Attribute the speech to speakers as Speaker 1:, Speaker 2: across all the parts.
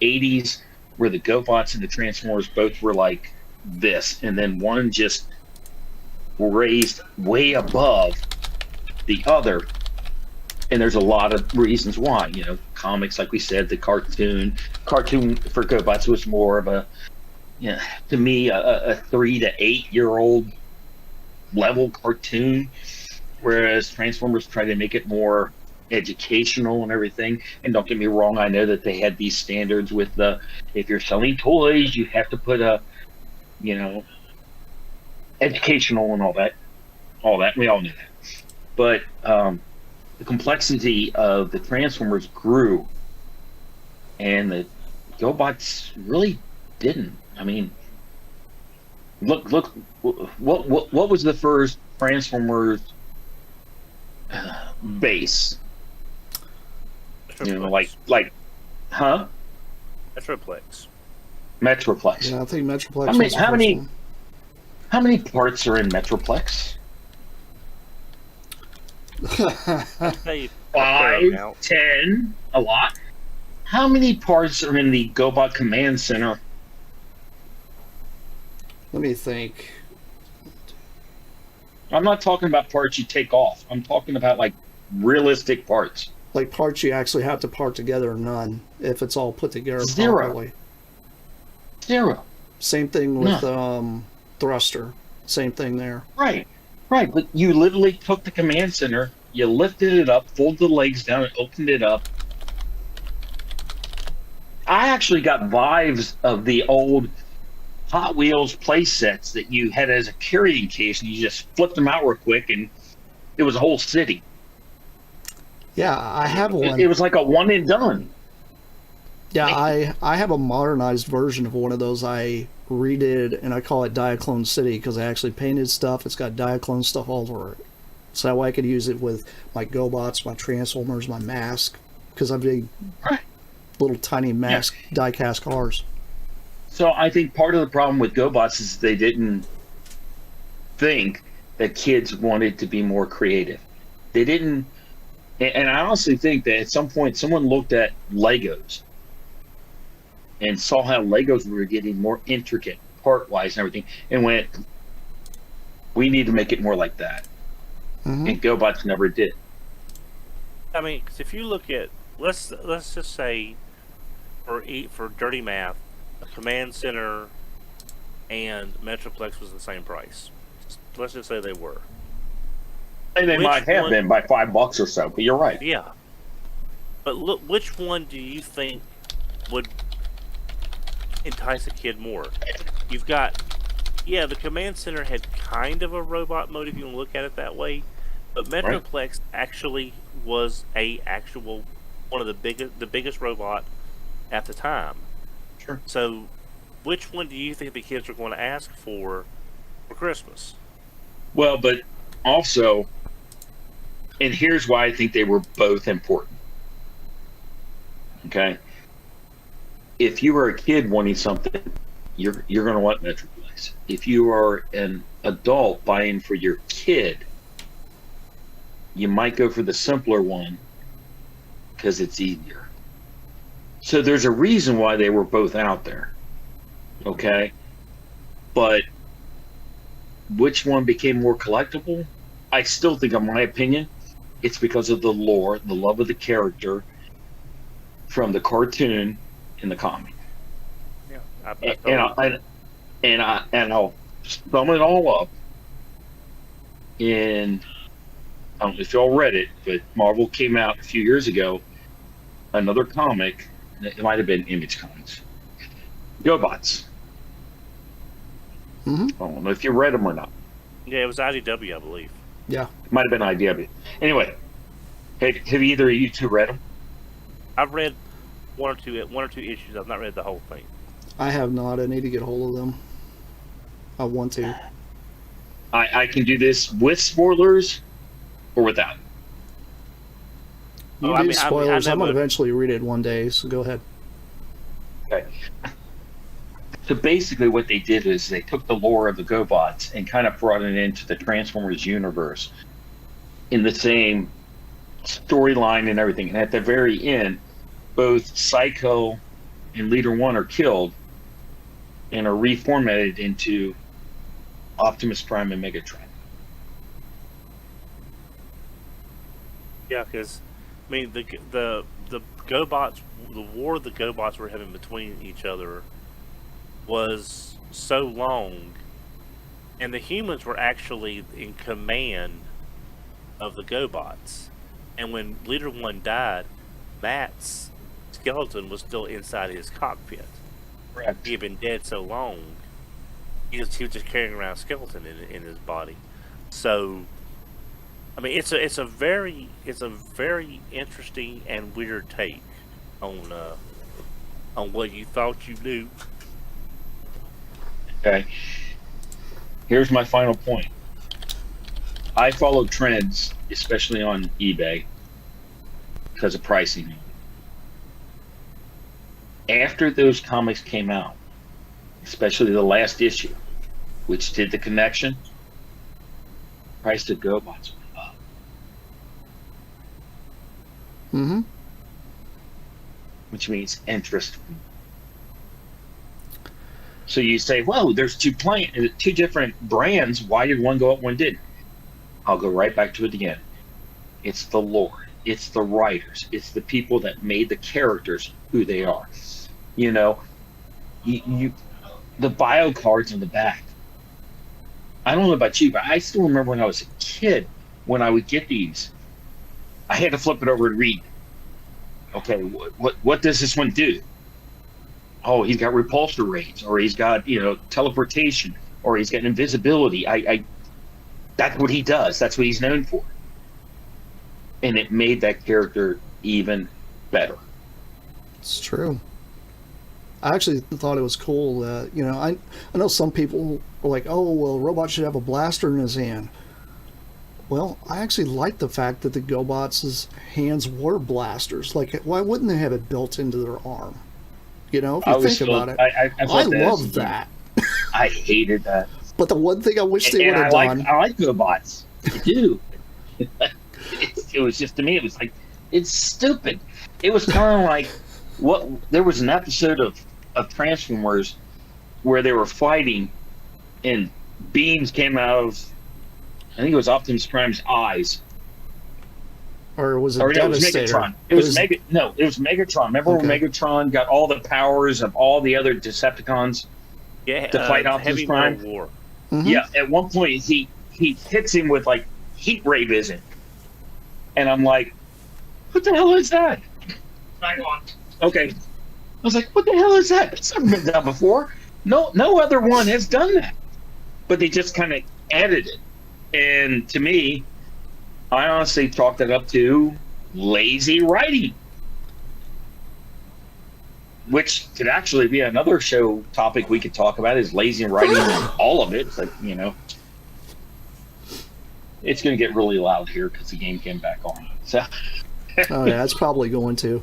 Speaker 1: '80s where the GoBots and the Transformers both were like this, and then one just raised way above the other. And there's a lot of reasons why. Comics, like we said, the cartoon for GoBots was more of a, to me, a 3 to 8 year old level cartoon, whereas Transformers tried to make it more educational and everything. And don't get me wrong, I know that they had these standards with if you're selling toys, you have to put educational and all that. We all knew that. But the complexity of the Transformers grew, and the GoBots really didn't. I mean, look, what was the first Transformers base? Huh?
Speaker 2: Metroplex.
Speaker 1: Metroplex.
Speaker 3: Yeah, I think Metroplex.
Speaker 1: How many parts are in Metroplex?
Speaker 2: Hey,
Speaker 1: 5, 10, a lot. How many parts are in the GoBot Command Center?
Speaker 3: Let me think.
Speaker 1: I'm not talking about parts you take off. I'm talking about like realistic parts.
Speaker 3: Like parts you actually have to part together, none. If it's all put together properly.
Speaker 1: Zero.
Speaker 3: Same thing with thruster. Same thing there.
Speaker 1: Right. But you literally took the command center, you lifted it up, folded the legs down, and opened it up. I actually got vibes of the old Hot Wheels play sets that you had as a carrying case, and you just flipped them out real quick, and it was a whole city.
Speaker 3: Yeah, I have one.
Speaker 1: It was like a one and done.
Speaker 3: Yeah, I have a modernized version of one of those. I redid, and I call it Diaclone City because I actually painted stuff. It's got Diaclone stuff all over it. So that way I could use it with my GoBots, my Transformers, my mask, because I'm doing little tiny mask die-cast cars.
Speaker 1: So I think part of the problem with GoBots is they didn't think that kids wanted to be more creative. They didn't, and I honestly think that at some point someone looked at Legos and saw how Legos were getting more intricate part-wise and everything, and went, we need to make it more like that. Mm-hmm. And GoBots never did.
Speaker 2: I mean, because if you look at, let's just say, for dirty math, a command center and Metroplex was the same price. Let's just say they were.
Speaker 1: And they might have been by $5 or so, but you're right.
Speaker 2: Yeah. But look, which one do you think would entice a kid more? You've got, the command center had kind of a robot mode if you want to look at it that way, but Metroplex actually was one of the biggest robot at the time.
Speaker 1: Sure.
Speaker 2: So, which one do you think the kids are going to ask for Christmas?
Speaker 1: Well, but also, and here's why I think they were both important. Okay. If you were a kid wanting something, you're going to want Metroplex. If you are an adult buying for your kid, you might go for the simpler one because it's easier. So there's a reason why they were both out there. Okay. But which one became more collectible? I still think, in my opinion, it's because of the lore, the love of the character from the cartoon and the comic.
Speaker 2: Yeah,
Speaker 1: and I'll sum it all up in, I don't know if y'all read it, but Marvel came out a few years ago, another comic, it might have been Image Comics, GoBots.
Speaker 3: Mm-hmm.
Speaker 1: I don't know if you read them or not.
Speaker 2: Yeah, it was IDW, I believe.
Speaker 3: Yeah.
Speaker 1: It might have been IDW. Anyway, have either of you two read them?
Speaker 2: I've read one or two issues. I've not read the whole thing.
Speaker 3: I have not. I need to get a hold of them. I want to.
Speaker 1: I can do this with spoilers or without.
Speaker 3: You do spoilers. I'm going to eventually read it one day, so go ahead.
Speaker 1: Okay. So basically what they did is they took the lore of the GoBots and kind of brought it into the Transformers universe in the same storyline and everything. And at the very end, both Psycho and Leader 1 are killed and are reformatted into Optimus Prime and Megatron.
Speaker 2: Yeah, because I mean the GoBots, the war the GoBots were having between each other was so long, and the humans were actually in command of the GoBots. And when Leader 1 died, Matt's skeleton was still inside his cockpit.
Speaker 1: Correct.
Speaker 2: He had been dead so long, he was just carrying around a skeleton in his body. So, I mean, it's a very interesting and weird take on what you thought you knew.
Speaker 1: Okay. Here's my final point. I follow trends, especially on eBay, because of pricing. After those comics came out, especially the last issue, which did the connection, price of GoBots went up.
Speaker 3: Mm-hmm.
Speaker 1: Which means interest. So you say, well, there's two different brands. Why did one go up, one didn't? I'll go right back to it again. It's the lore. It's the writers. It's the people that made the characters who they are. You know, the bio cards on the back. I don't know about you, but I still remember when I was a kid, when I would get these, I had to flip it over and read. Okay, what does this one do? Oh, he's got repulsor rays, or he's got, teleportation, or he's got invisibility. That's what he does. That's what he's known for. And it made that character even better.
Speaker 3: It's true. I actually thought it was cool that, I know some people were like, oh, well, Robot should have a blaster in his hand. Well, I actually like the fact that the GoBots' hands were blasters. Like, why wouldn't they have it built into their arm? If you think about it. I love that.
Speaker 1: I hated that.
Speaker 3: But the one thing I wish they would have done...
Speaker 1: I like GoBots. I do. It was just, to me, it was like, it's stupid. It was kind of like, there was an episode of Transformers where they were fighting and beams came out of, I think it was Optimus Prime's eyes.
Speaker 3: Or was it
Speaker 1: Devastator?
Speaker 3: No, it was
Speaker 1: Megatron. It was Megatron. Remember when Megatron got all the powers of all the other Decepticons to fight Optimus Prime?
Speaker 2: War.
Speaker 3: Mm-hmm.
Speaker 1: Yeah, at one point he hits him with like heat ray vision. And I'm like, what the hell is that?
Speaker 4: Hang on.
Speaker 1: Okay. I was like, what the hell is that? It's never been done before. No other one has done that. But they just kind of added it. And to me, I honestly chalk that up to lazy writing. Which could actually be another show topic we could talk about, is lazy writing and all of it. It's like, it's going to get really loud here because the game came back on. So.
Speaker 3: Oh, yeah, it's probably going to.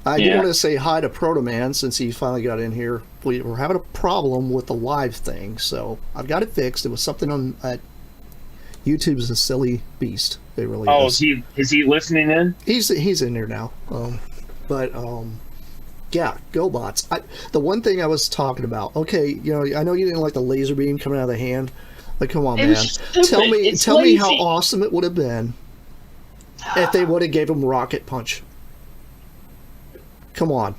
Speaker 3: I do want to say hi to Proto Man since he finally got in here. We're having a problem with the live thing, so I've got it fixed. It was something at YouTube's a silly beast. It really is.
Speaker 1: Is he listening in?
Speaker 3: He's in there now. Yeah, GoBots. The one thing I was talking about. Okay, I know you didn't like the laser beam coming out of the hand. Like, come on, man. Tell me how awesome it would have been if they would have gave him rocket punch. Come on.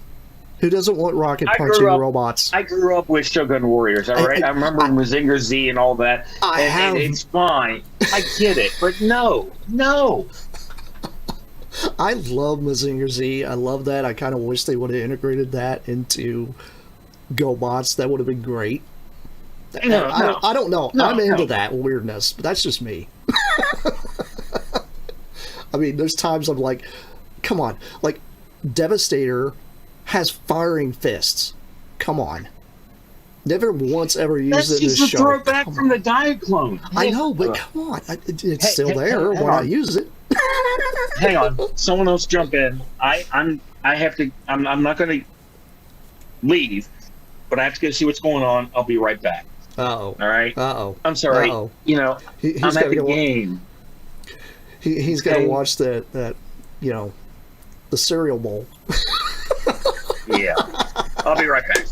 Speaker 3: Who doesn't want rocket punching robots?
Speaker 1: I grew up with Shogun Warriors, all right? I remember Mazinger Z and all that. And it's fine. I get it. But no.
Speaker 3: I love Mazinger Z. I love that. I kind of wish they would have integrated that into GoBots. That would have been great. I don't know. I'm into that weirdness, but that's just me. I mean, there's times I'm like, come on. Like, Devastator has firing fists. Come on. Never once ever used it in this show.
Speaker 1: That's just a throwback from the Diaclone.
Speaker 3: I know, but come on. It's still there. Why not use it?
Speaker 1: Hang on. Someone else jump in. I'm not going to leave, but I have to go see what's going on. I'll be right back.
Speaker 3: Uh-oh.
Speaker 1: All right?
Speaker 3: Uh-oh.
Speaker 1: I'm sorry.
Speaker 3: Uh-oh.
Speaker 1: I'm at the game.
Speaker 3: He's got to watch that, the cereal bowl.
Speaker 1: Yeah. Yeah. I'll be right back.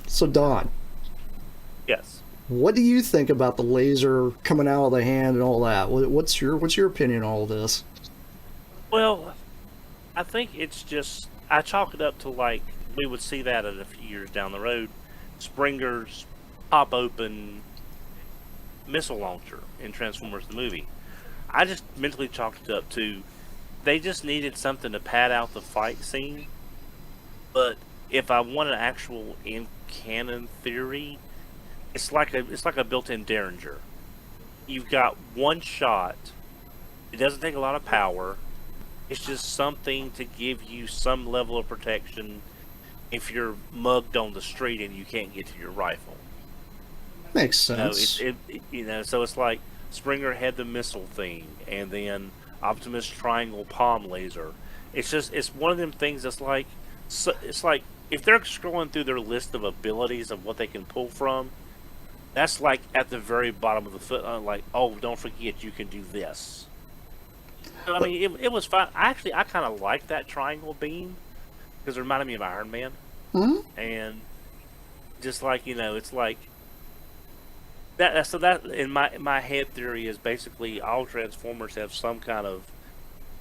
Speaker 3: So Don,
Speaker 2: Yes.
Speaker 3: what do you think about the laser coming out of the hand and all that? What's your opinion on all this?
Speaker 2: Well, I think it's just I chalk it up to like we would see that in a few years down the road. Springer's pop open missile launcher in Transformers the movie. I just mentally chalked it up to they just needed something to pad out the fight scene. But if I want an actual in canon theory, it's like a built-in Derringer. You've got one shot. It doesn't take a lot of power. It's just something to give you some level of protection if you're mugged on the street and you can't get to your rifle.
Speaker 3: Makes sense.
Speaker 2: So it's like Springer had the missile thing, and then Optimus Triangle palm laser. It's one of them things that's like, so it's like if they're scrolling through their list of abilities of what they can pull from, that's like at the very bottom of the foot. Like, oh, don't forget you can do this. I mean, it was fine. I kind of liked that triangle beam because it reminded me of Iron Man.
Speaker 3: Mm-hmm.
Speaker 2: And just like it's like that. So that in my head theory is basically all Transformers have some kind of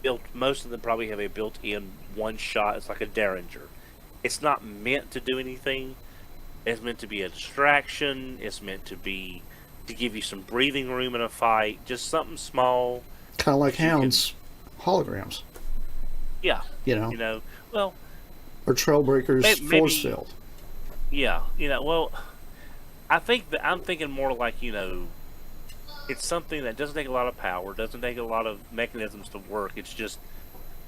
Speaker 2: built. Most of them probably have a built-in one shot. It's like a Derringer. It's not meant to do anything. It's meant to be a distraction. It's meant to give you some breathing room in a fight. Just something small.
Speaker 3: Kind of like Hound's holograms.
Speaker 2: Yeah. Well.
Speaker 3: Or Trailbreaker's force field.
Speaker 2: Yeah. Well, I think that I'm thinking more like, it's something that doesn't take a lot of power, doesn't take a lot of mechanisms to work. It's just,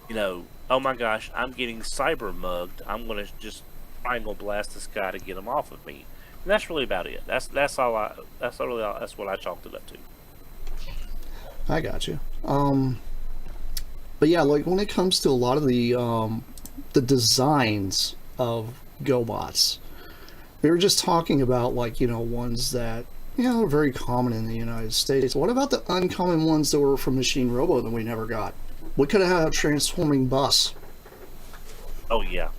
Speaker 2: oh my gosh, I'm getting cyber mugged. I'm going to just triangle blast this guy to get him off of me. And that's really about it. That's what I chalked it up to.
Speaker 3: I got you. But yeah, like when it comes to a lot of the designs of GoBots, we were just talking about ones that are very common in the United States. What about the uncommon ones that were from Machine Robo that we never got? We could have had a transforming bus.
Speaker 2: Oh yeah,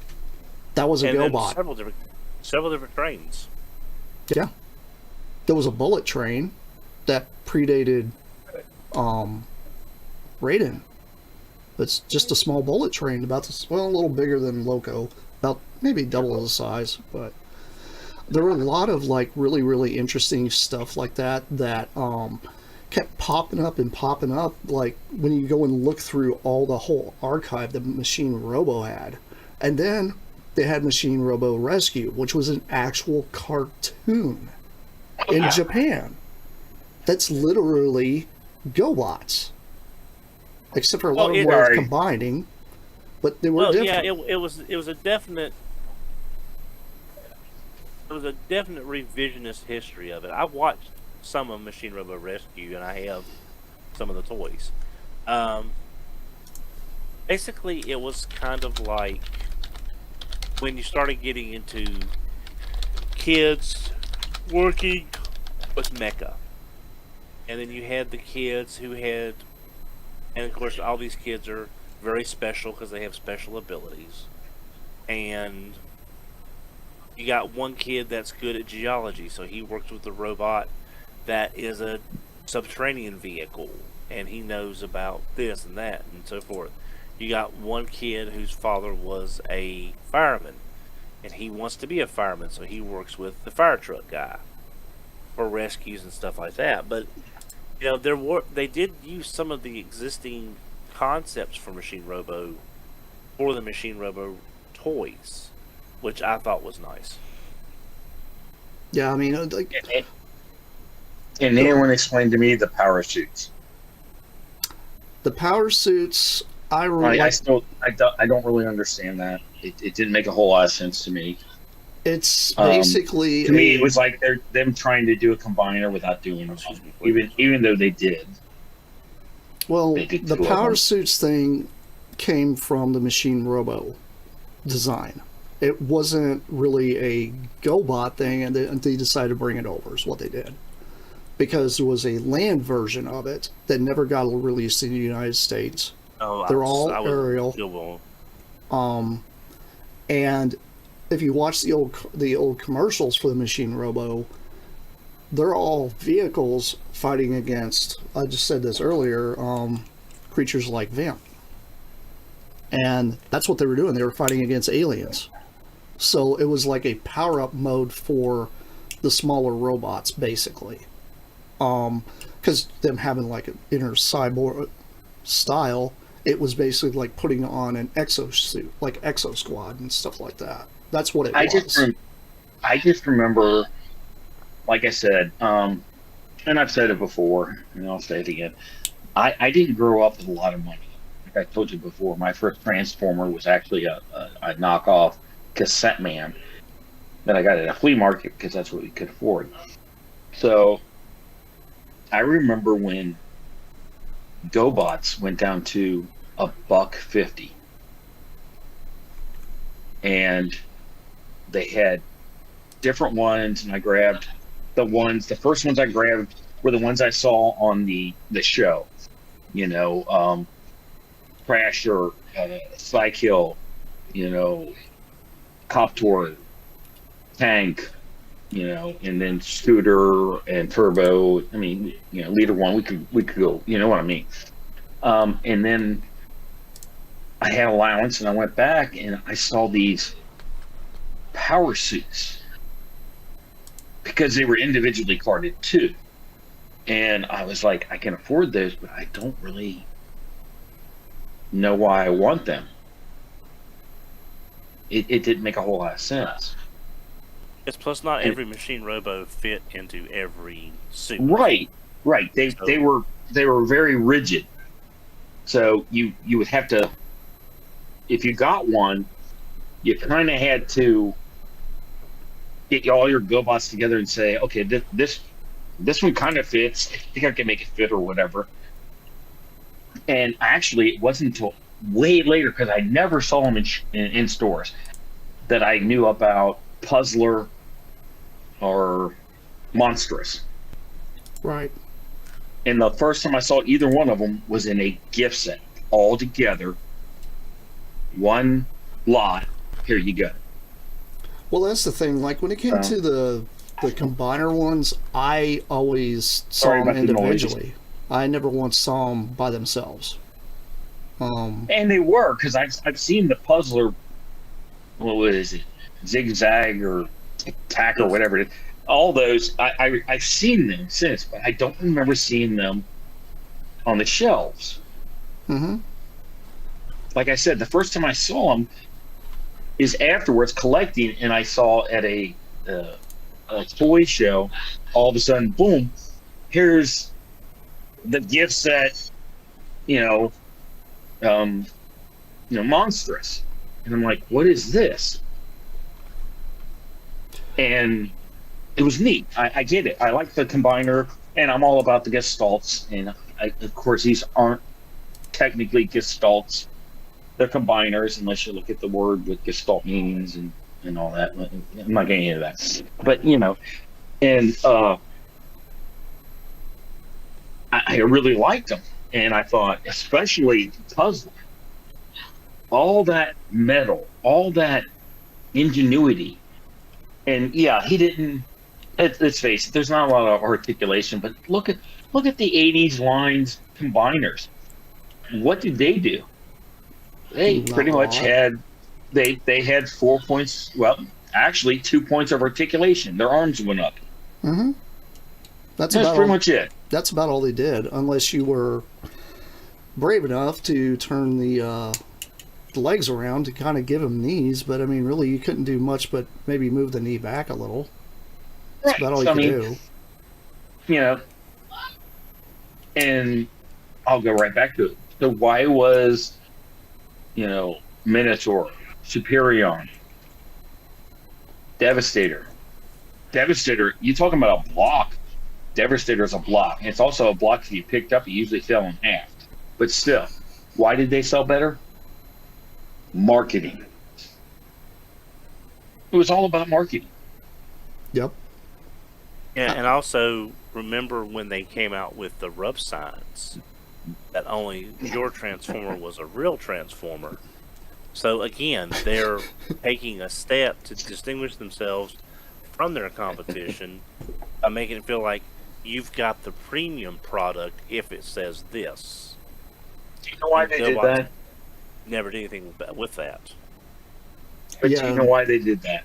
Speaker 3: that was a
Speaker 2: and
Speaker 3: GoBot.
Speaker 2: Several different trains.
Speaker 3: Yeah, there was a bullet train that predated Raiden. It's just a small bullet train, a little bigger than Loco, about maybe double the size. But there were a lot of really, really interesting stuff like that kept popping up. Like when you go and look through the whole archive that Machine Robo had, and then they had Machine Robo Rescue, which was an actual cartoon in Japan. That's literally GoBots. Except for a lot of them were combining, but they were different.
Speaker 2: Yeah, it was a definite revisionist history of it. I've watched some of Machine Robo Rescue, and I have some of the toys. Basically, it was kind of like when you started getting into kids working with mecha, and then you had the kids who had. And of course, all these kids are very special because they have special abilities. And you got one kid that's good at geology, so he works with a robot that is a subterranean vehicle, and he knows about this and that and so forth. You got one kid whose father was a fireman, and he wants to be a fireman, so he works with the fire truck guy for rescues and stuff like that. But they did use some of the existing concepts for Machine Robo for the Machine Robo toys, which I thought was nice.
Speaker 3: Yeah, I mean,
Speaker 1: Can anyone explain to me the power suits?
Speaker 3: The power suits, I don't
Speaker 1: really understand that. It didn't make a whole lot of sense to me.
Speaker 3: It's basically
Speaker 1: to me it was like they're them trying to do a combiner without doing it, even though they did.
Speaker 3: Well, the power suits thing came from the Machine Robo design. It wasn't really a GoBot thing, and they decided to bring it over is what they did. Because there was a land version of it that never got released in the United States.
Speaker 2: Oh,
Speaker 3: they're all aerial. And if you watch the old commercials for the Machine Robo, they're all vehicles fighting against, I just said this earlier, creatures like Vamp. And that's what they were doing. They were fighting against aliens. So it was like a power-up mode for the smaller robots, basically. Because them having like an inner cyborg style, it was basically like putting on an exosuit, like Exo Squad and stuff like that. That's what it was.
Speaker 1: I just remember, like I said, and I've said it before, and I'll say it again. I didn't grow up with a lot of money. Like I told you before, my first Transformer was actually a knockoff cassette man that I got at a flea market because that's what we could afford. So I remember when GoBots went down to $1.50, and they had different ones, and I grabbed the first ones I grabbed were the ones I saw on the show, you know, Crasher, Cykill, you know, Coptor, Tank, you know, and then Scooter and Turbo. I mean, you know, Leader One, we could go, you know what I mean. And then I had allowance, and I went back and I saw these power suits because they were individually carded too. And I was like, I can afford those, but I don't really know why I want them. It didn't make a whole lot of sense.
Speaker 2: It's plus not every Machine Robo fit into every suit.
Speaker 1: Right. They were very rigid. So you would have to, if you got one, you kind of had to get all your GoBots together and say, okay, this one kind of fits. I think I can make it fit or whatever. And actually, it wasn't until way later, because I never saw them in stores, that I knew about Puzzler or Monstrous.
Speaker 3: Right.
Speaker 1: And the first time I saw either one of them was in a gift set, all together, one lot. Here you go.
Speaker 3: Well, that's the thing. Like when it came to the combiner ones, I always saw them individually. I never once saw them by themselves.
Speaker 1: And they were, because I've seen the Puzzler. What is it? Zigzag or Tack or whatever it is. All those, I've seen them since, but I don't remember seeing them on the shelves.
Speaker 3: Mm-hmm.
Speaker 1: Like I said, the first time I saw them is afterwards collecting, and I saw at a toy show, all of a sudden, boom, here's the gift set, Monstrous. And I'm like, what is this? And it was neat. I get it. I like the combiner, and I'm all about the gestalts. And of course, these aren't technically gestalts. They're combiners, unless you look at the word with gestalt meanings and all that. I'm not getting into that. But, and I really liked them. And I thought, especially Puzzler, all that metal, all that ingenuity. And yeah, he didn't. Let's face it. There's not a lot of articulation, but look at the '80s lines combiners. What did they do? They pretty much had they had 4 points. Well, actually, 2 points of articulation. Their arms went up.
Speaker 3: Mm-hmm. That's
Speaker 1: pretty much it.
Speaker 3: That's about all they did, unless you were brave enough to turn the legs around to kind of give them knees. But I mean, really, you couldn't do much but maybe move the knee back a little. That's about all you could do.
Speaker 1: And I'll go right back to it. So why was, Minotaur, Superion, Devastator, you talking about a block? Devastator is a block. And it's also a block if you picked up, it usually fell in half. But still, why did they sell better? Marketing. It was all about marketing.
Speaker 3: Yep.
Speaker 2: Yeah, and also remember when they came out with the rub signs that only your Transformer was a real Transformer. So again, they're taking a step to distinguish themselves from their competition by making it feel like you've got the premium product if it says this.
Speaker 1: Do you know why they did that?
Speaker 2: Never did anything with that.
Speaker 1: But do you know why they did that?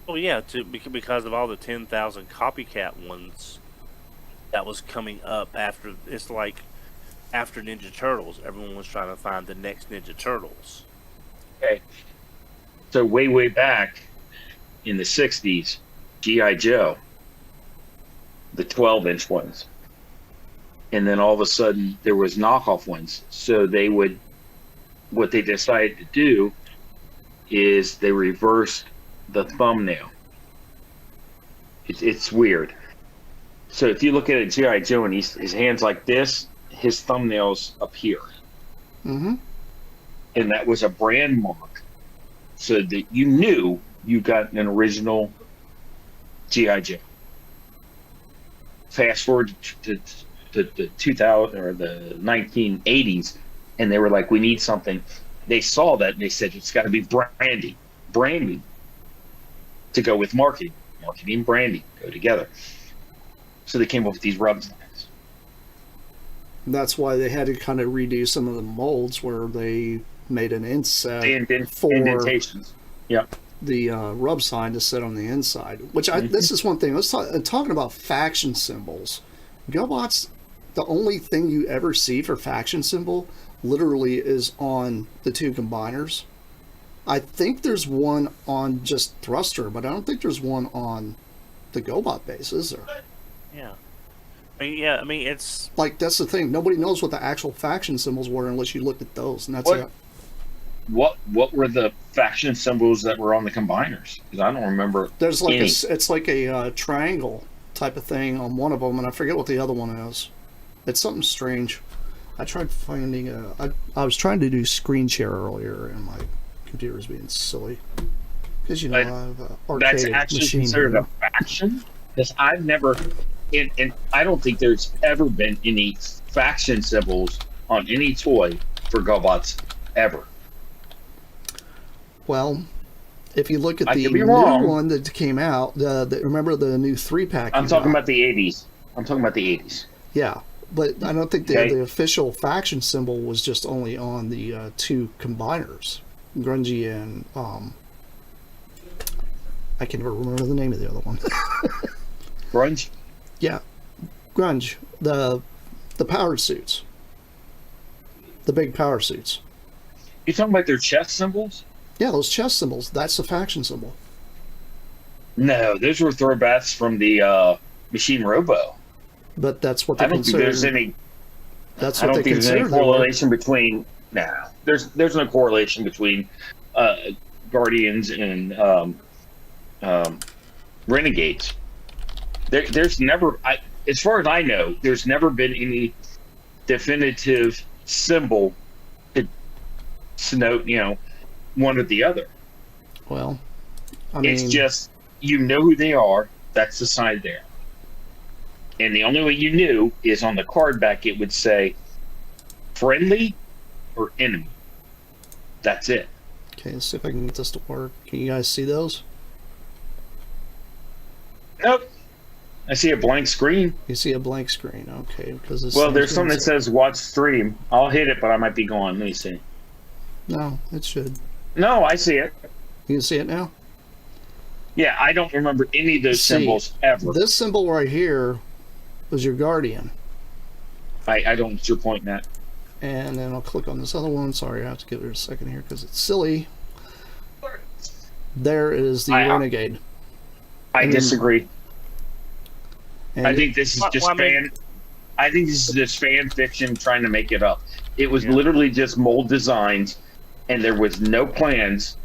Speaker 2: Oh yeah, because of all the 10,000 copycat ones that was coming up after. It's like after Ninja Turtles, everyone was trying to find the next Ninja Turtles.
Speaker 1: Okay. So way back in the 60s, G.I. Joe, the 12-inch ones. And then all of a sudden there was knockoff ones. So what they decided to do is they reversed the thumbnail. It's weird. So if you look at a G.I. Joe and his hand's like this, his thumbnail's up here.
Speaker 3: Mm-hmm.
Speaker 1: And that was a brand mark so that you knew you got an original G.I. Joe. Fast forward to the 2000 or the 1980s, and they were like, we need something. They saw that and they said, it's got to be branding to go with marketing. Marketing and branding go together. So they came up with these rub signs.
Speaker 3: That's why they had to kind of redo some of the molds where they made an inset for
Speaker 1: indentations. Yep.
Speaker 3: The rub sign to sit on the inside. Which this is one thing. Let's talking about faction symbols. Gobots, the only thing you ever see for faction symbol literally is on the two combiners. I think there's one on just thruster, but I don't think there's one on the Gobot base, is there?
Speaker 2: Yeah. I mean, it's...
Speaker 3: Like, that's the thing. Nobody knows what the actual faction symbols were unless you looked at those, and that's it.
Speaker 1: What were the faction symbols that were on the combiners? Because I don't remember. There's
Speaker 3: like it's like a triangle type of thing on one of them, and I forget what the other one is. It's something strange. I tried finding I was trying to do screen share earlier, and my computer was being silly. Because, I have arcade
Speaker 1: that's actually
Speaker 3: machine
Speaker 1: considered
Speaker 3: here.
Speaker 1: a faction? Because I've never... And I don't think there's ever been any faction symbols on any toy for Gobots ever.
Speaker 3: Well, if you look at the new one that came out, remember the new 3-pack?
Speaker 1: I'm talking about the 80s.
Speaker 3: Yeah, but I don't think the official faction symbol was just only on the two combiners, Grungy and I can never remember the name of the other one.
Speaker 1: Grunge?
Speaker 3: Yeah, Grunge. The power suits. The big power suits.
Speaker 1: You talking about their chest symbols?
Speaker 3: Yeah, those chest symbols. That's the faction symbol.
Speaker 1: No, those were throwbacks from the Machine Robo.
Speaker 3: But that's what they consider.
Speaker 1: I don't think there's any.
Speaker 3: That's
Speaker 1: I
Speaker 3: what
Speaker 1: don't
Speaker 3: they
Speaker 1: think there's any
Speaker 3: consider.
Speaker 1: correlation between. Nah, there's no correlation between Guardians and Renegades. There's never, as far as I know, there's never been any definitive symbol to denote, one or the other.
Speaker 3: Well, I mean,
Speaker 1: it's just you know who they are. That's the sign there. And the only way you knew is on the card back. It would say friendly or enemy. That's it.
Speaker 3: Okay, let's see if I can get this to work. Can you guys see those?
Speaker 1: Nope. I see a blank screen.
Speaker 3: You see a blank screen, okay? Because
Speaker 1: there's something that says watch stream. I'll hit it, but I might be gone. Let me see.
Speaker 3: No, it should.
Speaker 1: No, I see it.
Speaker 3: You can see it now?
Speaker 1: Yeah, I don't remember any of those symbols ever.
Speaker 3: This symbol right here was your Guardian.
Speaker 1: I don't get your point, Matt.
Speaker 3: And then I'll click on this other one. Sorry, I have to give it a second here because it's silly. There is the Renegade.
Speaker 1: I disagree. I think this is just I think this is just fan fiction trying to make it up. It was literally just mold designs, and there was no plans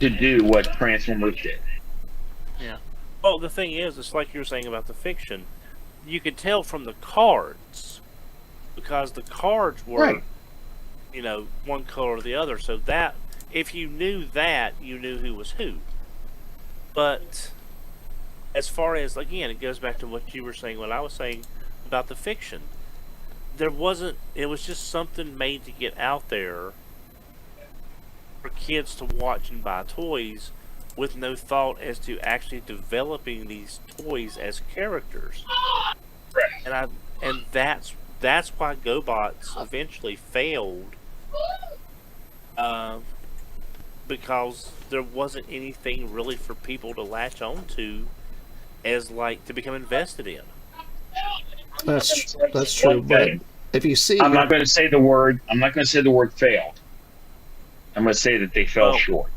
Speaker 1: to do what Transformers did.
Speaker 2: Yeah. Well, the thing is, it's like you were saying about the fiction. You could tell from the cards because the cards were, one color or the other. So that if you knew that, you knew who was who. But as far as, again, it goes back to what you were saying, what I was saying about the fiction. It was just something made to get out there for kids to watch and buy toys with no thought as to actually developing these toys as characters. And that's why GoBots eventually failed, because there wasn't anything really for people to latch on to as like to become invested in.
Speaker 3: That's true. But if you see,
Speaker 1: I'm not going to say the word. I'm not going to say the word failed. I'm going to say that they fell short.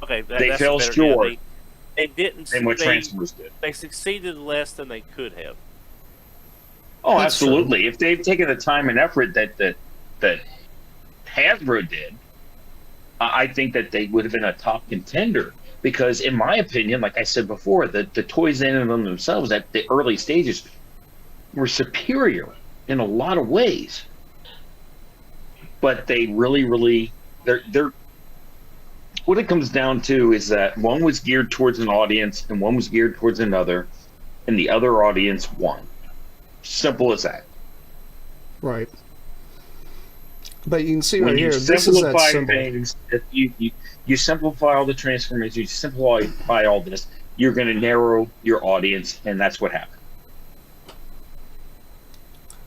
Speaker 2: Okay,
Speaker 1: they
Speaker 2: that's
Speaker 1: fell
Speaker 2: better.
Speaker 1: short.
Speaker 2: Yeah, they didn't.
Speaker 1: Than what Transformers did.
Speaker 2: They succeeded less than they could have.
Speaker 1: Oh,
Speaker 3: That's
Speaker 1: absolutely.
Speaker 3: true.
Speaker 1: If they've taken the time and effort that Hasbro did, I think that they would have been a top contender. Because, in my opinion, like I said before, the toys in and of themselves at the early stages were superior in a lot of ways. But they really, they're what it comes down to is that one was geared towards an audience and one was geared towards another, and the other audience won. Simple as that.
Speaker 3: Right. But you can see
Speaker 1: When
Speaker 3: right
Speaker 1: you
Speaker 3: here, this is that
Speaker 1: simplify
Speaker 3: symbol.
Speaker 1: things, if you simplify all the transformations, you simplify all this, you're going to narrow your audience, and that's what happened.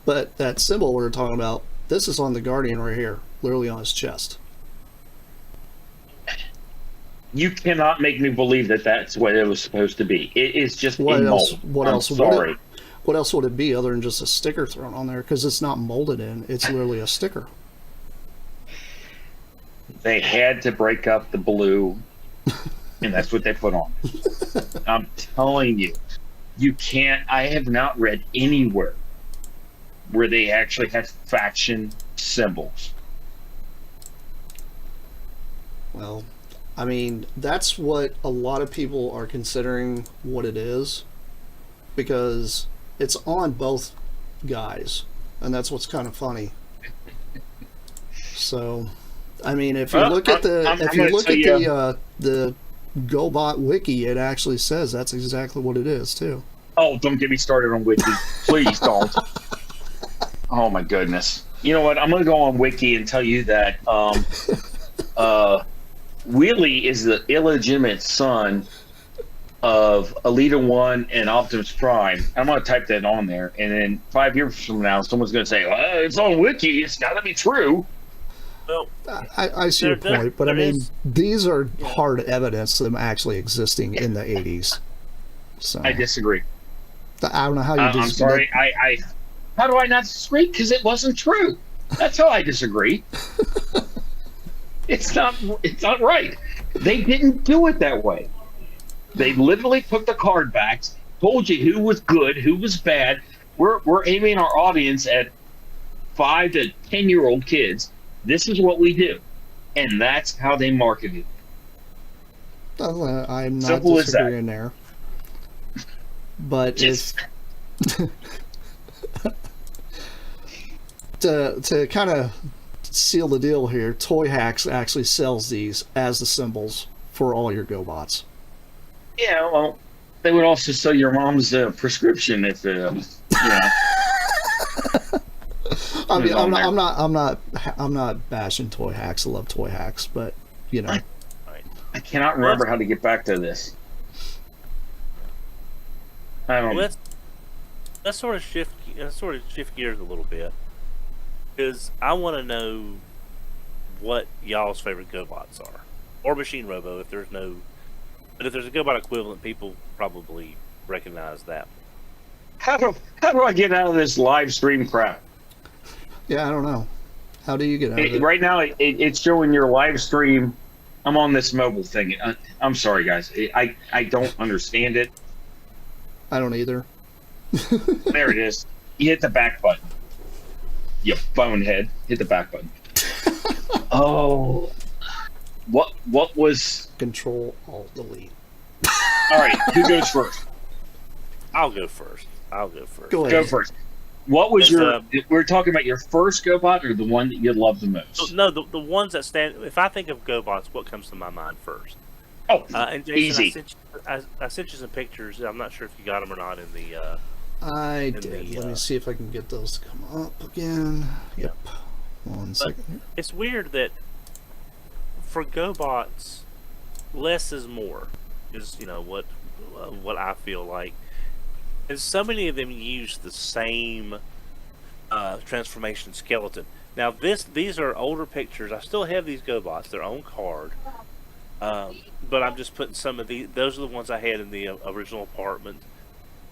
Speaker 3: But that symbol we were talking about, this is on the Guardian right here, literally on his chest.
Speaker 1: You cannot make me believe that that's what it was supposed to be. It is just
Speaker 3: What
Speaker 1: a
Speaker 3: else?
Speaker 1: mold.
Speaker 3: What
Speaker 1: I'm
Speaker 3: else?
Speaker 1: sorry.
Speaker 3: What else would it be other than just a sticker thrown on there? Because it's not molded in; it's literally a sticker.
Speaker 1: They had to break up the blue, and that's what they put on. I'm telling you, you can't. I have not read anywhere where they actually have faction symbols.
Speaker 3: Well, I mean, that's what a lot of people are considering what it is, because it's on both guys, and that's what's kind of funny. So, I mean, if you look at the the GoBot wiki, it actually says that's exactly what it is too.
Speaker 1: Oh, don't get me started on Wiki. Please don't. Oh my goodness. You know what? I'm going to go on Wiki and tell you that Wheelie is the illegitimate son of Elita 1 and Optimus Prime. I'm going to type that on there, and then 5 years from now, someone's going to say, well, it's on Wiki. It's got to be true.
Speaker 2: Well,
Speaker 3: I see your point, but I mean, these are hard evidence of them actually existing in the 80s. So
Speaker 1: I disagree.
Speaker 3: I don't know how you
Speaker 1: I'm sorry. How do I not disagree? Because it wasn't true. That's how I disagree. It's not right. They didn't do it that way. They literally took the card backs, told you who was good, who was bad. We're aiming our audience at 5 to 10-year-old kids. This is what we do, and that's how they marketed.
Speaker 3: I'm not
Speaker 1: Simple
Speaker 3: disagreeing there. But
Speaker 1: Just
Speaker 3: to kind of seal the deal here, Toy Hacks actually sells these as the symbols for all your GoBots.
Speaker 1: yeah, well, they would also sell your mom's prescription if
Speaker 3: I mean, I'm not bashing Toy Hacks. I love Toy Hacks, but you know,
Speaker 1: I cannot remember how to get back to this. I don't.
Speaker 2: Let's sort of shift gears a little bit, because I want to know what y'all's favorite GoBots are, or Machine Robo if there's no. But if there's a GoBot equivalent, people probably recognize that.
Speaker 1: How do I get out of this live stream crap?
Speaker 3: yeah, I don't know. How do you get out of it?
Speaker 1: Right now, it's showing your live stream. I'm on this mobile thing. I'm sorry, guys. I don't understand it.
Speaker 3: I don't either.
Speaker 1: There it is. You hit the back button. You bonehead. Hit the back button. Oh. What was...
Speaker 3: Control Alt Delete.
Speaker 1: All right, who goes first?
Speaker 2: I'll go first.
Speaker 3: Go ahead.
Speaker 1: Go first. What was
Speaker 2: It's,
Speaker 1: we're talking about your first GoBot or the one that you love the most?
Speaker 2: No, the ones that stand. If I think of GoBots, what comes to my mind first?
Speaker 1: Oh,
Speaker 2: And Jason,
Speaker 1: easy.
Speaker 2: I sent you some pictures. I'm not sure if you got them or not in the.
Speaker 3: I
Speaker 2: in
Speaker 3: did.
Speaker 2: the,
Speaker 3: Let me see if I can get those to come up again. Yep. 1 second here.
Speaker 2: It's weird that for GoBots, less is more. Is what I feel like, and so many of them use the same transformation skeleton. Now these are older pictures. I still have these GoBots. They're on card. But I'm just putting some of these. Those are the ones I had in the original apartment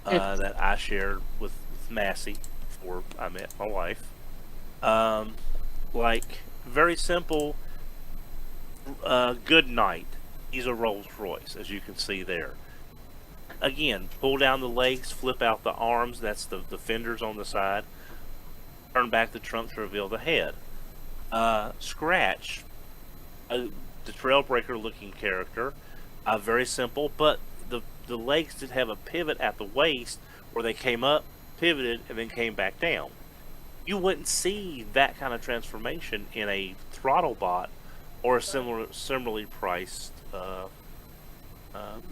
Speaker 2: that I shared with Massey before I met my wife. Like very simple. Good night. He's a Rolls Royce, as you can see there. Again, pull down the legs, flip out the arms. That's the fenders on the side. Turn back the trunk to reveal the head. Scratch. The Trailbreaker looking character, very simple, but the legs did have a pivot at the waist where they came up, pivoted, and then came back down. You wouldn't see that kind of transformation in a Throttlebot or a similarly priced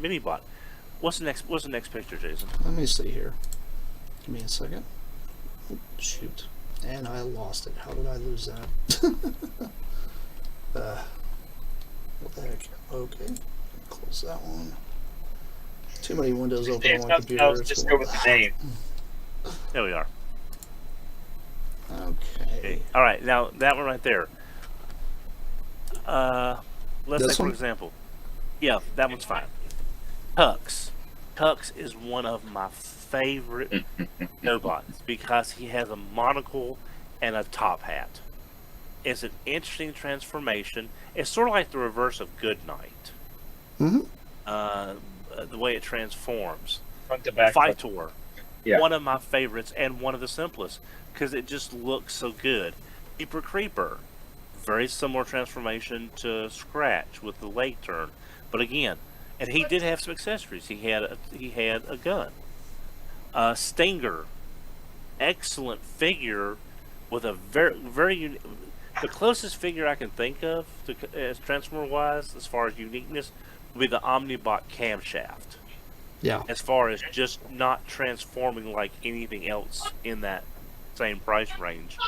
Speaker 2: Minibot. What's the next picture, Jason?
Speaker 3: Let me see here. Give me a second. Oh, shoot. And I lost it. How did I lose that? What the heck? Okay. Close that one. Too many windows open on my computer.
Speaker 1: Just go with the name.
Speaker 2: There we are.
Speaker 3: Okay.
Speaker 2: All right, now that one right there. Let's say, for example. Yeah, that one's fine. Tux. Tux is one of my favorite GoBots because he has a monocle and a top hat. It's an interesting transformation. It's sort of like the reverse of Goodnight. The way it transforms.
Speaker 1: Front to back.
Speaker 2: Fightor.
Speaker 1: Yeah.
Speaker 2: One of my favorites and one of the simplest because it just looks so good. Creeper. Very similar transformation to Scratch with the leg turn. But again, and he did have some accessories. He had a gun. Stinger. Excellent figure with a very unique. The closest figure I can think of as Transformer-wise, as far as uniqueness, would be the Omnibot camshaft.
Speaker 3: Yeah.
Speaker 2: As far as just not transforming like anything else in that same price range.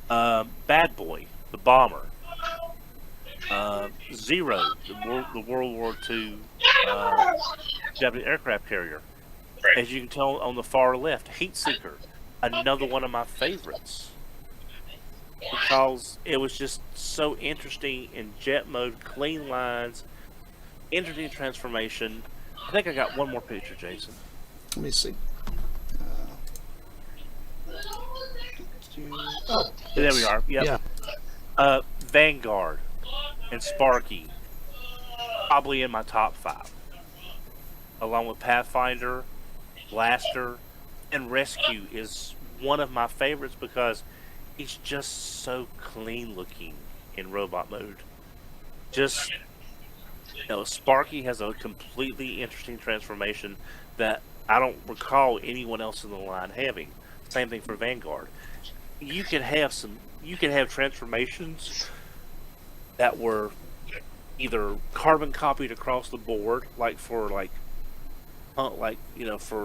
Speaker 2: Bad Boy, the bomber. Zero, the World War II Japanese aircraft carrier.
Speaker 1: Right.
Speaker 2: As you can tell on the far left, Heat Seeker, another one of my favorites. Because it was just so interesting in jet mode, clean lines, interesting transformation. I think I got one more picture, Jason.
Speaker 3: Let me see. Oh,
Speaker 2: There we are. Yep.
Speaker 3: Yeah.
Speaker 2: Vanguard and Sparky, probably in my top 5. Along with Pathfinder, Blaster, and Rescue is one of my favorites because he's just so clean looking in robot mode. Just, Sparky has a completely interesting transformation that I don't recall anyone else in the line having. Same thing for Vanguard. You could have transformations that were either carbon copied across the board, for a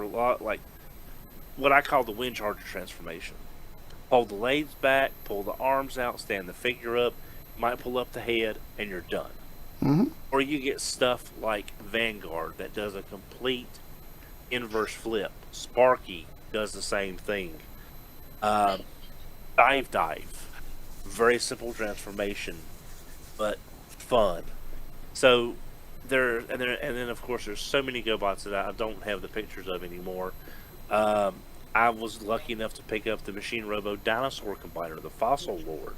Speaker 2: lot, like what I call the wind charger transformation. Pull the legs back, pull the arms out, stand the figure up, might pull up the head, and you're done.
Speaker 3: Mm-hmm.
Speaker 2: Or you get stuff like Vanguard that does a complete inverse flip. Sparky does the same thing. Dive. Very simple transformation, but fun. So and then of course there's so many GoBots that I don't have the pictures of anymore. I was lucky enough to pick up the Machine Robo Dinosaur Combiner, the Fossil Lord,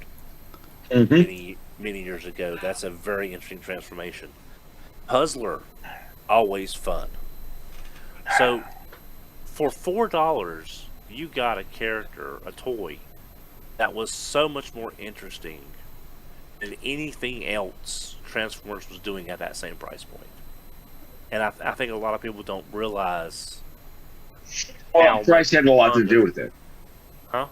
Speaker 2: many years ago. That's a very interesting transformation. Puzzler, always fun. So for $4, you got a character, a toy, that was so much more interesting than anything else Transformers was doing at that same price point. And I think a lot of people don't realize.
Speaker 1: Well, price had a lot to do with it.
Speaker 2: Huh?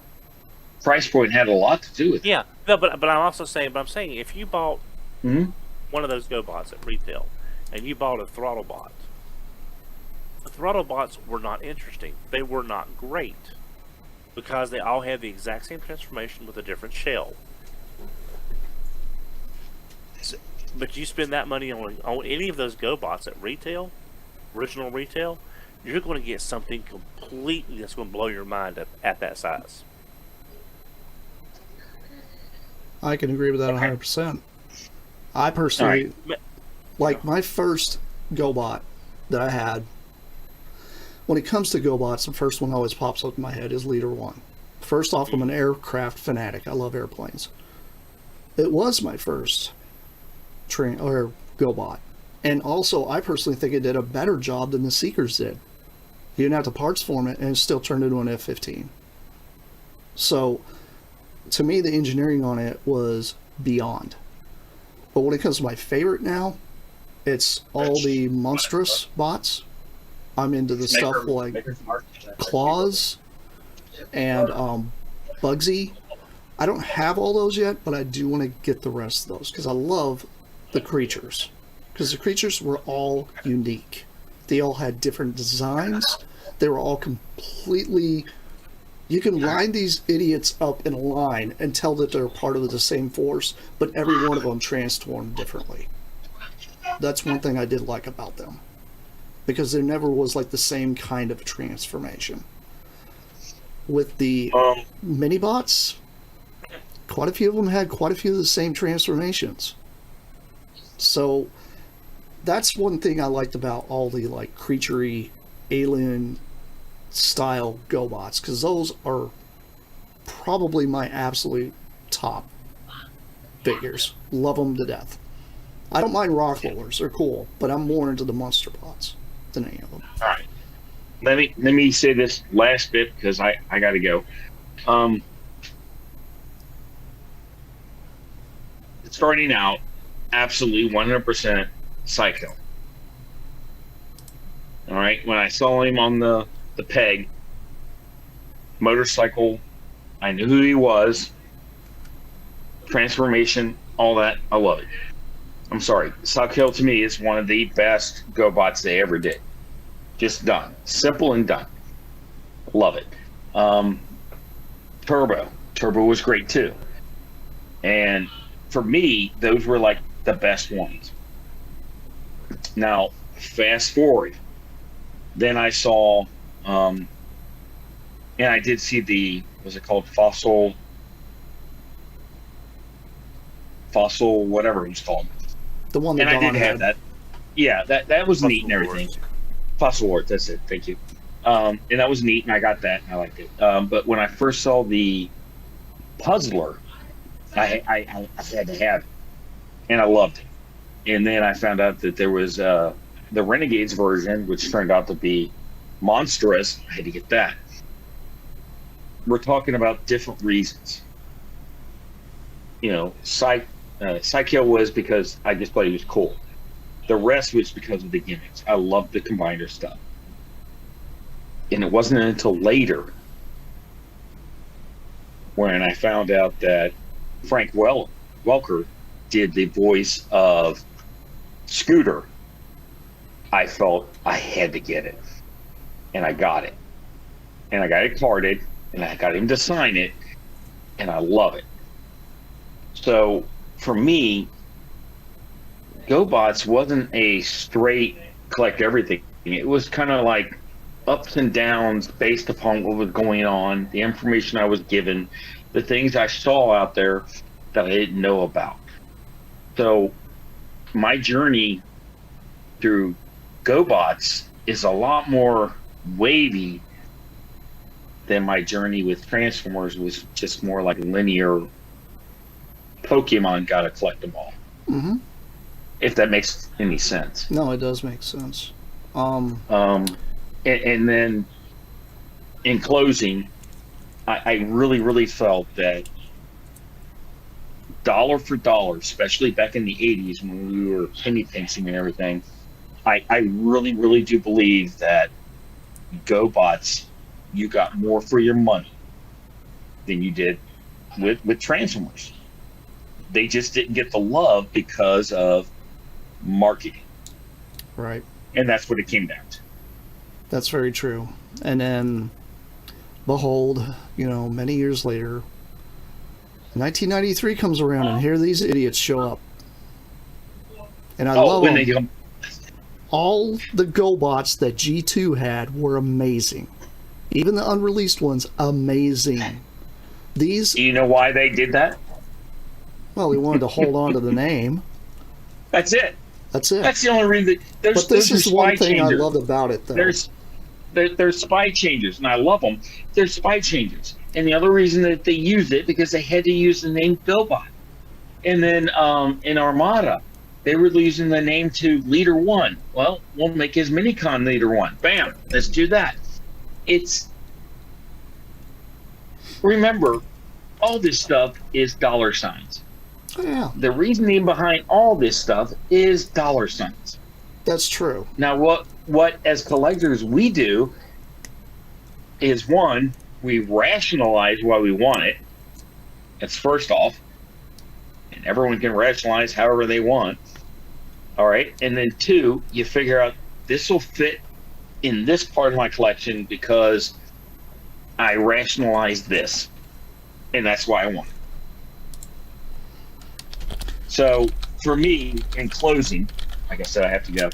Speaker 1: Price point had a lot to do with it.
Speaker 2: Yeah, no, but I'm saying if you bought one of those GoBots at retail and you bought a Throttlebot, the Throttlebots were not interesting. They were not great because they all had the exact same transformation with a different shell. But you spend that money on any of those GoBots at retail, original retail, you're going to get something completely that's going to blow your mind at that size.
Speaker 3: I can agree with that 100%. I personally, like my first GoBot that I had, when it comes to GoBots, the first one that always pops up in my head is Leader 1. First off, I'm an aircraft fanatic. I love airplanes. It was my first GoBot. And also, I personally think it did a better job than the Seekers did. You didn't have to parts form it, and it still turned into an F-15. So, to me, the engineering on it was beyond. But when it comes to my favorite now, it's all the monstrous bots. I'm into the stuff like Claws and Bugsy. I don't have all those yet, but I do want to get the rest of those because I love the creatures. Because the creatures were all unique. They all had different designs. They were all completely... You can line these idiots up in a line and tell that they're part of the same force, but every one of them transformed differently. That's one thing I did like about them. Because there never was like the same kind of transformation. With the mini-bots, quite a few of them had quite a few of the same transformations. So that's one thing I liked about all the like creature-y, alien style GoBots, because those are probably my absolute top figures. Love them to death. I don't mind rock rollers; they're cool, but I'm more into the monster bots than any of them.
Speaker 1: All right, let me say this last bit because I got to go. Starting out, absolutely 100% Psycho. All right, when I saw him on the peg, motorcycle, I knew who he was, transformation, all that, I love it. I'm sorry, Psycho to me is one of the best GoBots they ever did. Just done. Simple and done. Love it. Turbo was great too. And for me, those were like the best ones. Now, fast forward. Then I saw, and I did see the, was it called Fossil, whatever it was called.
Speaker 3: The one that
Speaker 1: and
Speaker 3: Don
Speaker 1: I did have
Speaker 3: had.
Speaker 1: that. Yeah, that was
Speaker 2: Fossil
Speaker 1: neat and everything.
Speaker 2: Wars.
Speaker 1: Fossil Wars, that's it. Thank you. And that was neat, and I got that, and I liked it. But when I first saw the Puzzler, I had to have it, and I loved it. And then I found out that there was the Renegades version, which turned out to be monstrous. I had to get that. We're talking about different reasons. You know, Psycho was because I just thought he was cool. The rest was because of the gimmicks. I loved the Combiner stuff. And it wasn't until later when I found out that Frank Welker did the voice of Scooter. I felt I had to get it. And I got it. And I got it carded, and I got him to sign it, and I love it. So, for me, GoBots wasn't a straight collect everything. It was kind of like ups and downs based upon what was going on, the information I was given, the things I saw out there that I didn't know about. So, my journey through GoBots is a lot more wavy than my journey with Transformers was just more like linear Pokemon, gotta collect them all.
Speaker 3: Mm-hmm.
Speaker 1: If that makes any sense.
Speaker 3: No, it does make sense.
Speaker 1: And then in closing, I really, really felt that dollar for dollar, especially back in the 80s when we were penny pinching and everything, I really, really do believe that GoBots, you got more for your money than you did with Transformers. They just didn't get the love because of marketing.
Speaker 3: Right.
Speaker 1: And that's what it came down to.
Speaker 3: That's very true. And then, behold, many years later, 1993 comes around, and here these idiots show up. And I
Speaker 1: Oh,
Speaker 3: love
Speaker 1: when
Speaker 3: them.
Speaker 1: they come,
Speaker 3: All the GoBots that G2 had were amazing. Even the unreleased ones, amazing. These,
Speaker 1: do you know why they did that?
Speaker 3: well, we wanted to hold on to the name.
Speaker 1: That's it.
Speaker 3: That's it.
Speaker 1: That's the only reason.
Speaker 3: But this
Speaker 1: Those are
Speaker 3: is one
Speaker 1: spy
Speaker 3: thing I
Speaker 1: changers.
Speaker 3: loved about it, though.
Speaker 1: There's spy changers, and I love them. They're spy changers, and the other reason that they use it because they had to use the name GoBot. And then in Armada, they were using the name to Leader One. Well, we'll make his minicon Leader One. Bam, let's do that. It's remember, all this stuff is dollar signs.
Speaker 3: Yeah,
Speaker 1: The reasoning behind all this stuff is dollar signs.
Speaker 3: that's true.
Speaker 1: Now, what as collectors we do is one, we rationalize why we want it. That's first off, and everyone can rationalize however they want. All right, and then two, you figure out this will fit in this part of my collection because I rationalized this, and that's why I want it. So for me, in closing, like I said, I have to go.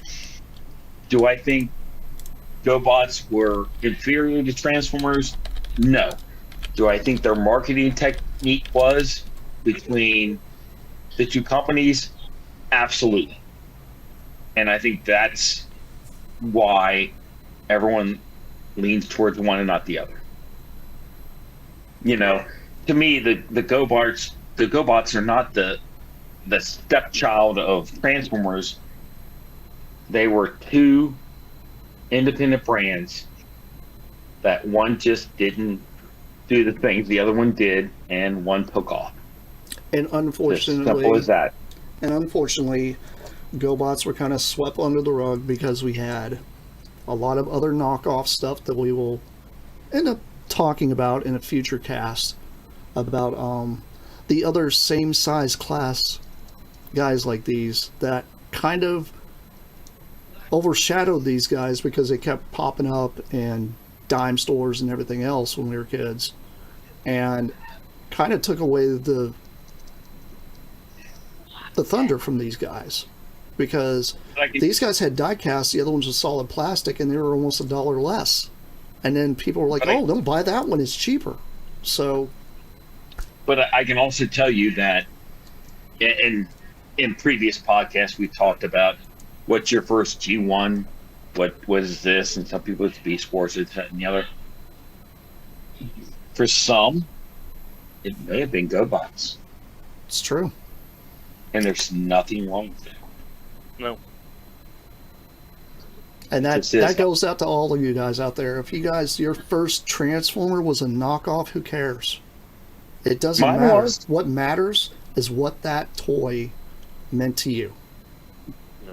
Speaker 1: Do I think GoBots were inferior to Transformers? No. Do I think their marketing technique was between the two companies? Absolutely. And I think that's why everyone leans towards one and not the other. You know, to me, the GoBots are not the stepchild of Transformers. They were two independent brands that one just didn't do the things the other one did, and one took off.
Speaker 3: And
Speaker 1: As simple as that.
Speaker 3: unfortunately, GoBots were kind of swept under the rug because we had a lot of other knockoff stuff that we will end up talking about in a future cast about the other same size class guys like these that kind of overshadowed these guys because they kept popping up in dime stores and everything else when we were kids, and kind of took away the thunder from these guys because these guys had die casts, the other ones was solid plastic, and they were almost $1 less. And then people were like, "Oh, don't buy that one; it's cheaper." So,
Speaker 1: But I can also tell you that in previous podcasts we talked about what's your first G1, what is this, and some people it's Beast Wars and the other. For some, it may have been GoBots,
Speaker 3: it's true.
Speaker 1: and there's nothing wrong with it.
Speaker 2: No.
Speaker 3: And
Speaker 1: It's
Speaker 3: that goes out to all of you guys out there. If you guys, your first Transformer was a knockoff, who cares? It doesn't
Speaker 1: Mine
Speaker 3: matter.
Speaker 1: was.
Speaker 3: What matters is what that toy meant to you.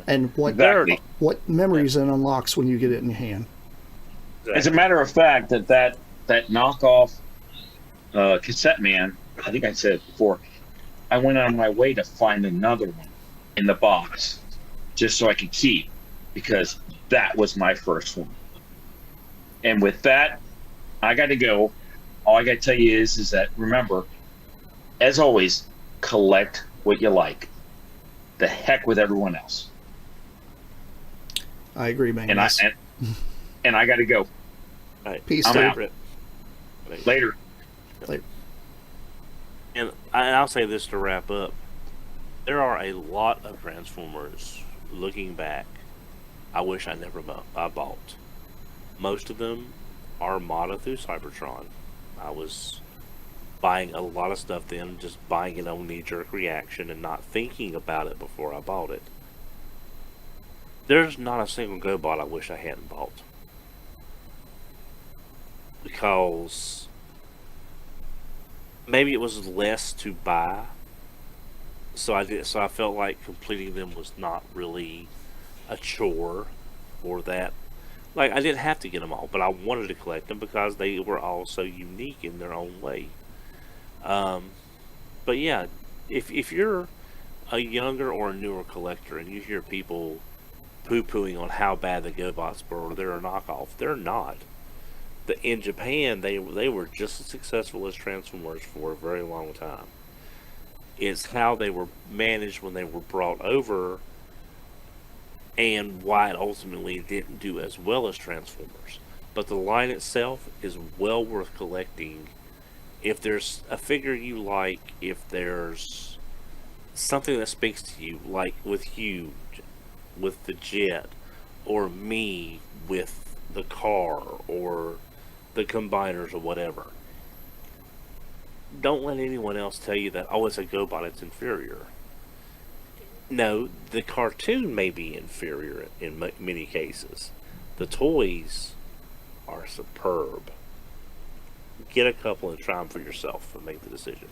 Speaker 3: And
Speaker 1: Exactly.
Speaker 3: what memories it unlocks when you get it in your hand.
Speaker 1: As a matter of fact, that knockoff cassette man, I think I said it before, I went on my way to find another one in the box just so I could keep, because that was my first one. And with that, I got to go. All I got to tell you is that, remember, as always, collect what you like. The heck with everyone else.
Speaker 3: I agree, man.
Speaker 1: And I got to go.
Speaker 2: All right.
Speaker 3: Peace,
Speaker 1: I'm
Speaker 3: dude.
Speaker 1: out. Later.
Speaker 2: And I'll say this to wrap up. There are a lot of Transformers, looking back, I wish I never bought. Most of them are Armada through Cybertron. I was buying a lot of stuff then, just buying it on knee-jerk reaction and not thinking about it before I bought it. There's not a single GoBot I wish I hadn't bought. Because maybe it was less to buy, so I felt like completing them was not really a chore or that. Like, I didn't have to get them all, but I wanted to collect them because they were all so unique in their own way. But yeah, if you're a younger or a newer collector and you hear people poo-pooing on how bad the GoBots were or they're a knockoff, they're not. In Japan, they were just as successful as Transformers for a very long time. It's how they were managed when they were brought over and why it ultimately didn't do as well as Transformers. But the line itself is well worth collecting. If there's a figure you like, if there's something that speaks to you, like with you, with the jet, or me with the car, or the combiners, or whatever, don't let anyone else tell you that, oh, it's a GoBot, it's inferior. No, the cartoon may be inferior in many cases. The toys are superb. Get a couple and try them for yourself and make the decision.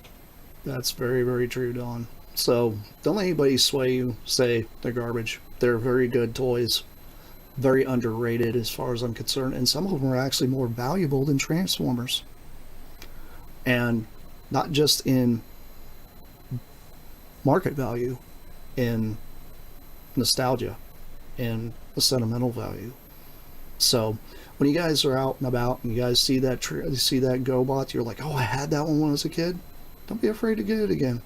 Speaker 3: That's very, very true, Don. So don't let anybody sway you, say they're garbage. They're very good toys. Very underrated as far as I'm concerned. And some of them are actually more valuable than Transformers. And not just in market value, in nostalgia, in the sentimental value. So when you guys are out and about and you guys see that GoBot, you're like, oh, I had that one when I was a kid. Don't be afraid to get it again.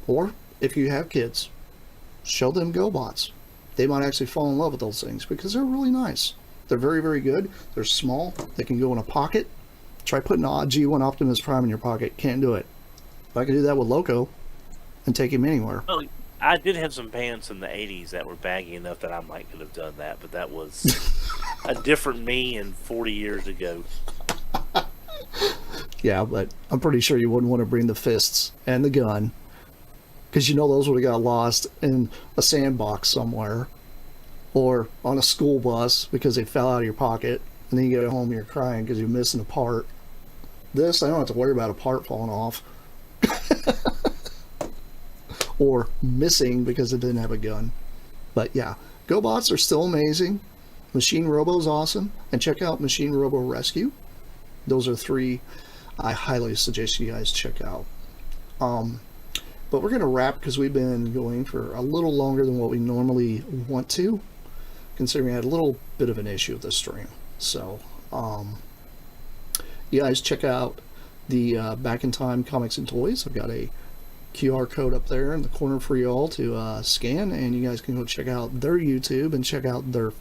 Speaker 3: Or if you have kids, show them GoBots. They might actually fall in love with those things because they're really nice. They're very, very good. They're small. They can go in a pocket. Try putting an odd G1 Optimus Prime in your pocket. Can't do it. But I can do that with Loco and take him anywhere.
Speaker 2: Well, I did have some pants in the 80s that were baggy enough that I might could have done that, but that was a different me and 40 years ago.
Speaker 3: Yeah, but I'm pretty sure you wouldn't want to bring the fists and the gun, because you know those would have got lost in a sandbox somewhere or on a school bus because they fell out of your pocket, and then you get home and you're crying because you're missing a part. This, I don't have to worry about a part falling off or missing because it didn't have a gun. But yeah, GoBots are still amazing. Machine Robo's awesome, and check out Machine Robo Rescue. Those are 3 I highly suggest you guys check out. But we're going to wrap because we've been going for a little longer than what we normally want to, considering I had a little bit of an issue with the stream. So, you guys check out the Back in Time Comics and Toys. I've got a QR code up there in the corner for you all to scan, and you guys can go check out their YouTube and check out their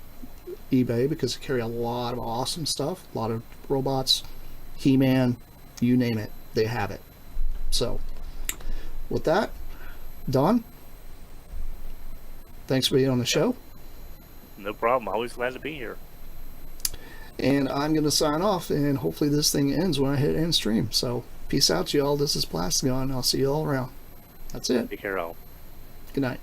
Speaker 3: eBay because they carry a lot of awesome stuff, a lot of robots, He-Man, you name it, they have it. So, with that, Don, thanks for being on the show.
Speaker 2: No problem. Always glad to be here.
Speaker 3: And I'm going to sign off, and hopefully this thing ends when I hit end stream. So, peace out, y'all. This is Plasticon. I'll see you all around. That's it.
Speaker 2: Take care, all.
Speaker 3: Good night.